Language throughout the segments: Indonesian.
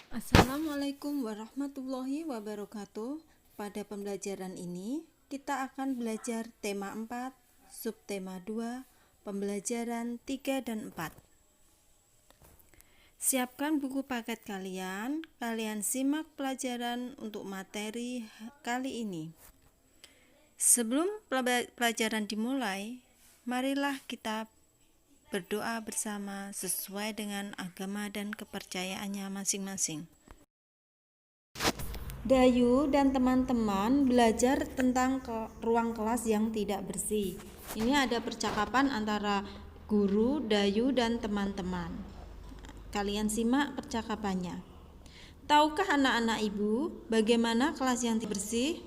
Assalamualaikum warahmatullahi wabarakatuh. Pada pembelajaran ini, kita akan belajar tema 4, subtema 2, pembelajaran 3 dan 4. Siapkan buku paket kalian simak pelajaran untuk materi kali ini. Sebelum pelajaran dimulai, marilah kita berdoa bersama sesuai dengan agama dan kepercayaannya masing-masing. Dayu dan teman-teman belajar tentang ruang kelas yang tidak bersih. Ini ada percakapan antara guru, Dayu, dan teman-teman. Kalian simak percakapannya. Tahukah anak-anak ibu bagaimana kelas yang tidak bersih?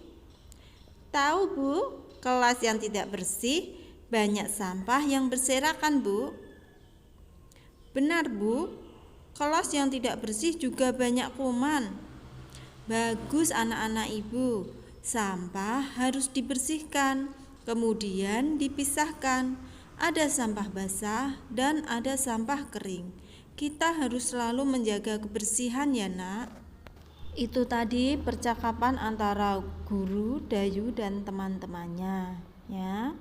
Tahu bu, kelas yang tidak bersih banyak sampah yang berserakan bu. Benar bu, kelas yang tidak bersih juga banyak kuman. Bagus anak-anak ibu, sampah harus dibersihkan, kemudian dipisahkan. Ada sampah basah dan ada sampah kering. Kita harus selalu menjaga kebersihan ya nak. Itu tadi percakapan antara guru, Dayu, dan teman-temannya ya.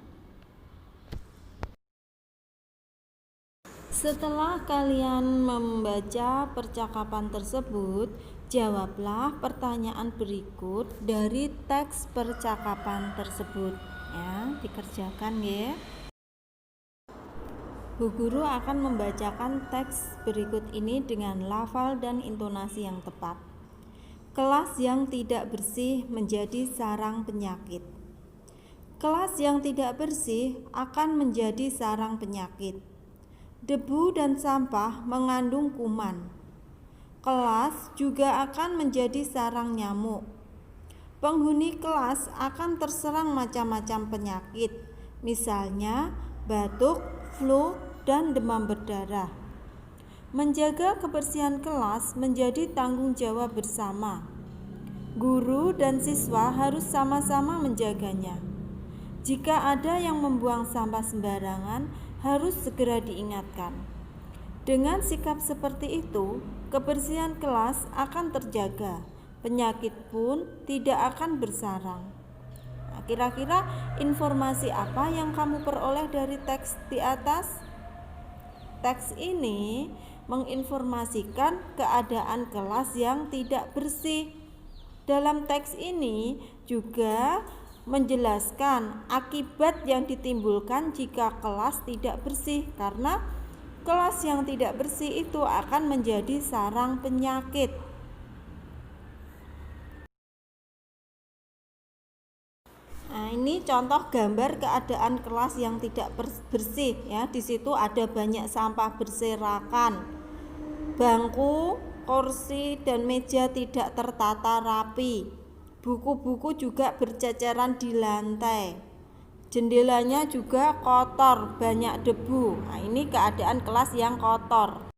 Setelah kalian membaca percakapan tersebut, jawablah pertanyaan berikut dari teks percakapan tersebut ya, dikerjakan ya. Bu guru akan membacakan teks berikut ini dengan lafal dan intonasi yang tepat. Kelas yang tidak bersih menjadi sarang penyakit. Kelas yang tidak bersih akan menjadi sarang penyakit. Debu dan sampah mengandung kuman. Kelas juga akan menjadi sarang nyamuk. Penghuni kelas akan terserang macam-macam penyakit, misalnya batuk, flu, dan demam berdarah. Menjaga kebersihan kelas menjadi tanggung jawab bersama. Guru dan siswa harus sama-sama menjaganya. Jika ada yang membuang sampah sembarangan, harus segera diingatkan. Dengan sikap seperti itu, kebersihan kelas akan terjaga, penyakit pun tidak akan bersarang. Nah, kira-kira informasi apa yang kamu peroleh dari teks di atas? Teks ini menginformasikan keadaan kelas yang tidak bersih. Dalam teks ini juga menjelaskan akibat yang ditimbulkan jika kelas tidak bersih, karena kelas yang tidak bersih itu akan menjadi sarang penyakit. Nah, ini contoh gambar keadaan kelas yang tidak bersih ya. Di situ ada banyak sampah berserakan. Bangku, kursi, dan meja tidak tertata rapi. Buku-buku juga berceceran di lantai. Jendelanya juga kotor, banyak debu. Nah, ini keadaan kelas yang kotor.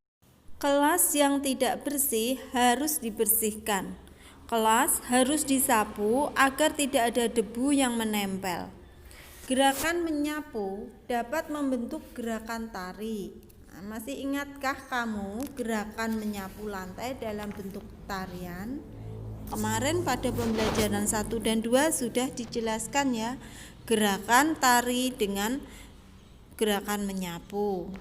Kelas yang tidak bersih harus dibersihkan. Kelas harus disapu agar tidak ada debu yang menempel. Gerakan menyapu dapat membentuk gerakan tari. Nah, masih ingatkah kamu gerakan menyapu lantai dalam bentuk tarian? Kemarin pada pembelajaran 1 dan 2 sudah dijelaskan ya, gerakan tari dengan gerakan menyapu.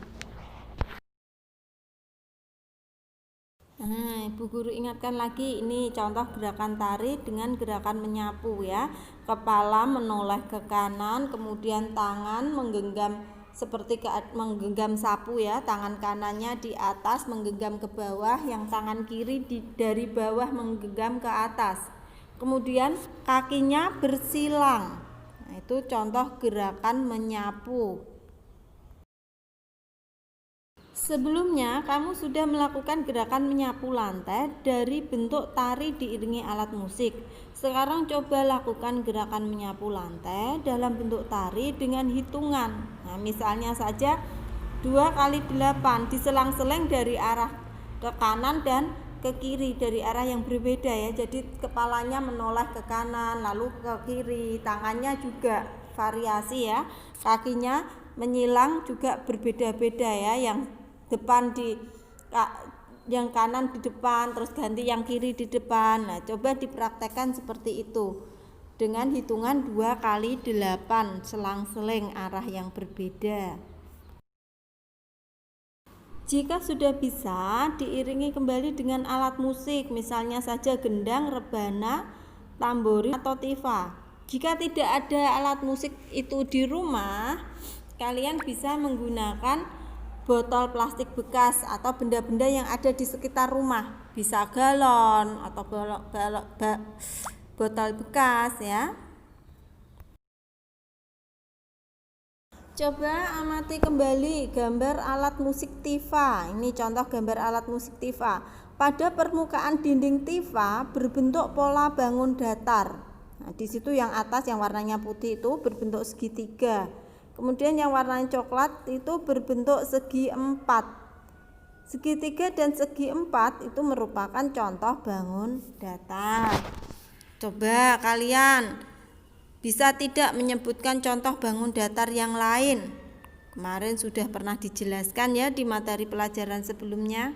Nah, Ibu Guru ingatkan lagi, ini contoh gerakan tari dengan gerakan menyapu ya. Kepala menoleh ke kanan, kemudian tangan menggenggam seperti menggenggam sapu ya, tangan kanannya di atas menggenggam ke bawah, yang tangan kiri dari bawah menggenggam ke atas. Kemudian kakinya bersilang. Nah, itu contoh gerakan menyapu. Sebelumnya kamu sudah melakukan gerakan menyapu lantai dari bentuk tari diiringi alat musik. Sekarang coba lakukan gerakan menyapu lantai dalam bentuk tari dengan hitungan. Nah, misalnya saja 2 kali 8 diselang-seling dari arah ke kanan dan ke kiri, dari arah yang berbeda ya. Jadi kepalanya menoleh ke kanan lalu ke kiri, tangannya juga variasi ya. Kakinya menyilang juga berbeda-beda ya, yang depan yang kanan di depan terus ganti yang kiri di depan. Nah, coba dipraktekkan seperti itu dengan hitungan 2 kali 8 selang-seling arah yang berbeda. Jika sudah bisa, diiringi kembali dengan alat musik, misalnya saja gendang, rebana, tamborin, atau tifa. Jika tidak ada alat musik itu di rumah, kalian bisa menggunakan botol plastik bekas atau benda-benda yang ada di sekitar rumah. Bisa galon atau botol bekas ya. Coba amati kembali gambar alat musik tifa. Ini contoh gambar alat musik tifa. Pada permukaan dinding tifa berbentuk pola bangun datar. Nah, di situ yang atas yang warnanya putih itu berbentuk segitiga. Kemudian yang warnanya coklat itu berbentuk segi empat. Segitiga dan segi empat itu merupakan contoh bangun datar. Coba kalian bisa tidak menyebutkan contoh bangun datar yang lain? Kemarin sudah pernah dijelaskan ya di materi pelajaran sebelumnya.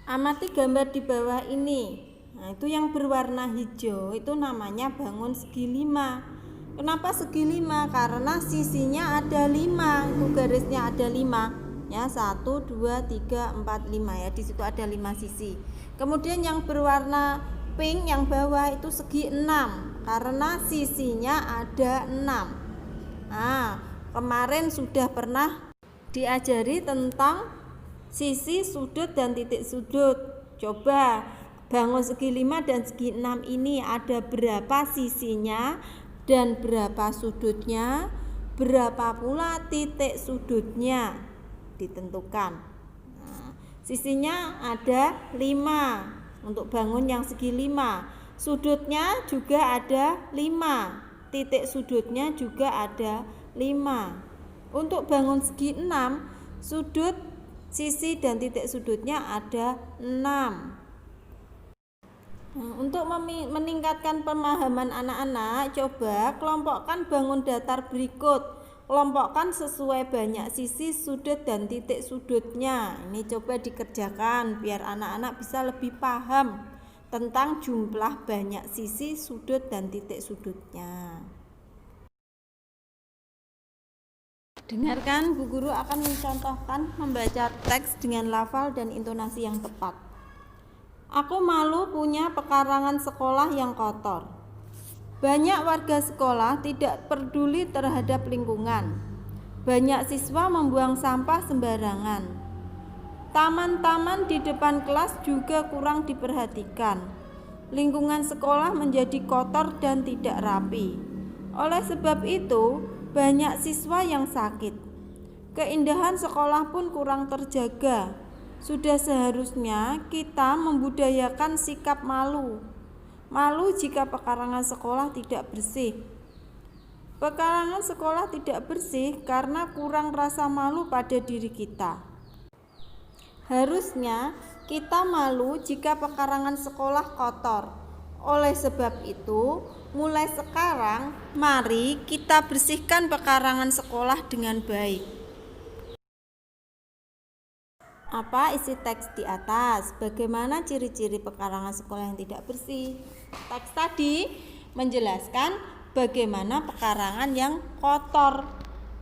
Amati gambar di bawah ini. Nah, itu yang berwarna hijau itu namanya bangun segi 5. Kenapa segi 5? Karena sisinya ada 5. Itu garisnya ada 5. Ya, 1 2 3 4 5 ya. Di situ ada 5 sisi. Kemudian yang berwarna pink yang bawah itu segi 6 karena sisinya ada 6. Nah, kemarin sudah pernah diajari tentang sisi, sudut, dan titik sudut. Coba bangun segi 5 dan segi 6 ini ada berapa sisinya dan berapa sudutnya, berapa pula titik sudutnya ditentukan. Nah, sisinya ada 5 untuk bangun yang segi 5, sudutnya juga ada 5, titik sudutnya juga ada 5. Untuk bangun segi 6, sudut, sisi, dan titik sudutnya ada 6. Nah, untuk meningkatkan pemahaman anak-anak, coba kelompokkan bangun datar berikut. Kelompokkan sesuai banyak sisi, sudut, dan titik sudutnya. Ini coba dikerjakan biar anak-anak bisa lebih paham tentang jumlah banyak sisi, sudut, dan titik sudutnya. Dengarkan, Bu Guru akan mencontohkan membaca teks dengan lafal dan intonasi yang tepat. Aku malu punya pekarangan sekolah yang kotor. Banyak warga sekolah tidak peduli terhadap lingkungan. Banyak siswa membuang sampah sembarangan. Taman-taman di depan kelas juga kurang diperhatikan. Lingkungan sekolah menjadi kotor dan tidak rapi. Oleh sebab itu, banyak siswa yang sakit. Keindahan sekolah pun kurang terjaga. Sudah seharusnya kita membudayakan sikap malu. Malu jika pekarangan sekolah tidak bersih. Pekarangan sekolah tidak bersih karena kurang rasa malu pada diri kita. Harusnya kita malu jika pekarangan sekolah kotor. Oleh sebab itu, mulai sekarang mari kita bersihkan pekarangan sekolah dengan baik. Apa isi teks di atas? Bagaimana ciri-ciri pekarangan sekolah yang tidak bersih? Teks tadi menjelaskan bagaimana pekarangan yang kotor.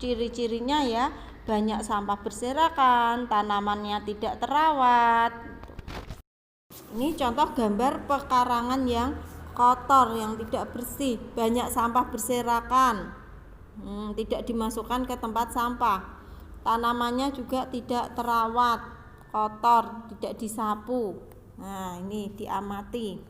Ciri-cirinya ya, banyak sampah berserakan, tanamannya tidak terawat. Ini contoh gambar pekarangan yang kotor, yang tidak bersih, banyak sampah berserakan, tidak dimasukkan ke tempat sampah. Tanamannya juga tidak terawat, kotor, tidak disapu. Nah, ini diamati.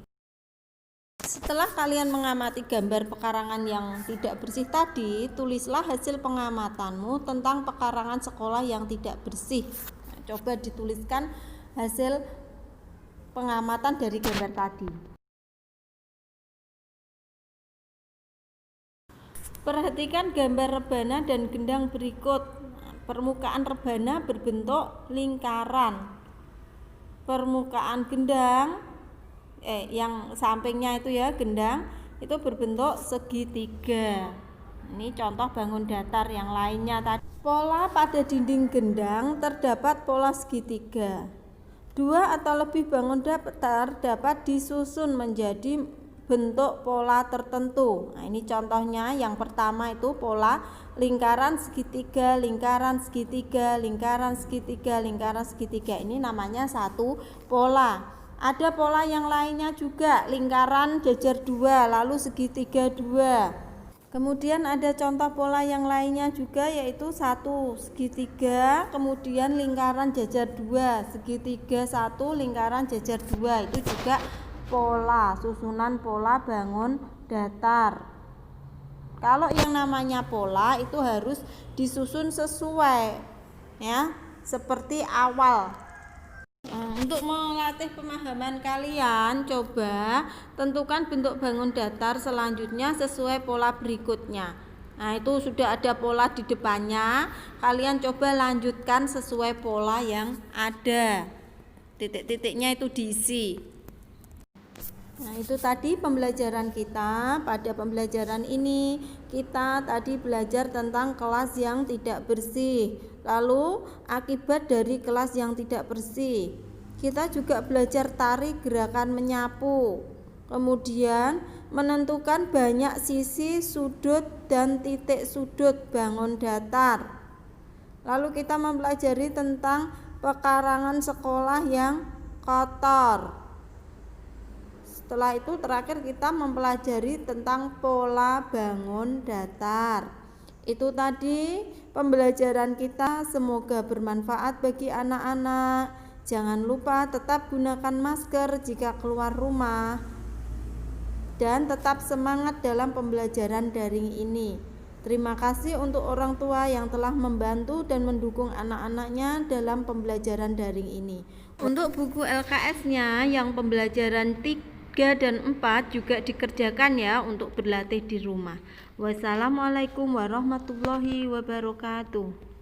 Setelah kalian mengamati gambar pekarangan yang tidak bersih tadi, tulislah hasil pengamatanmu tentang pekarangan sekolah yang tidak bersih. Nah, coba dituliskan hasil pengamatan dari gambar tadi. Perhatikan gambar rebana dan gendang berikut. Permukaan rebana berbentuk lingkaran. Permukaan gendang yang sampingnya itu ya, gendang itu berbentuk segitiga. Ini contoh bangun datar yang lainnya tadi. Pola pada dinding gendang terdapat pola segitiga. Dua atau lebih bangun datar dapat disusun menjadi bentuk pola tertentu. Nah, ini contohnya. Yang pertama itu pola lingkaran segitiga, lingkaran segitiga, lingkaran segitiga, lingkaran segitiga. Ini namanya satu pola. Ada pola yang lainnya juga, lingkaran jajar dua, lalu segitiga dua. Kemudian ada contoh pola yang lainnya juga, yaitu satu segitiga, kemudian lingkaran jajar dua, segitiga satu, lingkaran jajar dua. Itu juga pola, susunan pola bangun datar. Kalau yang namanya pola itu harus disusun sesuai, ya, seperti awal. Untuk melatih pemahaman kalian, coba tentukan bentuk bangun datar selanjutnya sesuai pola berikutnya. Nah, itu sudah ada pola di depannya, kalian coba lanjutkan sesuai pola yang ada. Titik-titiknya itu diisi. Nah, itu tadi pembelajaran kita. Pada pembelajaran ini kita tadi belajar tentang kelas yang tidak bersih, lalu akibat dari kelas yang tidak bersih. Kita juga belajar tarik gerakan menyapu, kemudian menentukan banyak sisi, sudut, dan titik sudut bangun datar. Lalu kita mempelajari tentang pekarangan sekolah yang kotor. Setelah itu terakhir kita mempelajari tentang pola bangun datar. Itu tadi pembelajaran kita, semoga bermanfaat bagi anak-anak. Jangan lupa tetap gunakan masker jika keluar rumah. Dan tetap semangat dalam pembelajaran daring ini. Terima kasih untuk orang tua yang telah membantu dan mendukung anak-anaknya dalam pembelajaran daring ini. Untuk buku LKS-nya yang pembelajaran 3 dan 4 juga dikerjakan ya untuk berlatih di rumah. Wassalamualaikum warahmatullahi wabarakatuh.